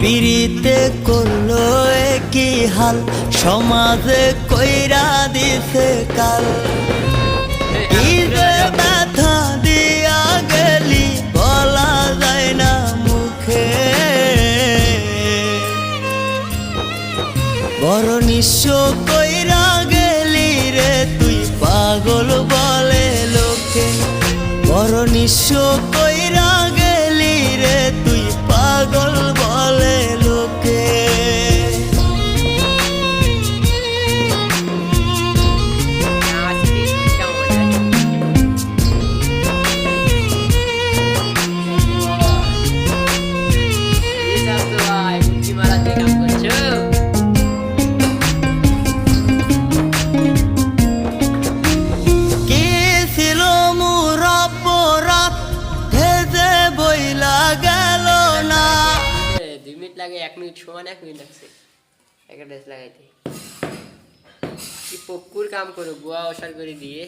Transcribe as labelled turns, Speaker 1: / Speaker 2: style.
Speaker 1: পিরিতে করলো কি হাল, সমাজে কইরা দিছে কাল। ঈদে ব্যথা দিয়া গেলি বলা যায় না মুখে, বড় নিঃস্ব কইরা গেলি রে তুই পাগল বলে লোকে, বড় নিঃস্ব কইরা গেলি রে তুই পাগল বলে লোকে।
Speaker 2: লাগে 1 মিনিট সমান 1 মিনিট লাগছে একটা ড্রেস লাগাইতে। কি পক্কুর কাম করো বুয়া অসার করে দিয়ে।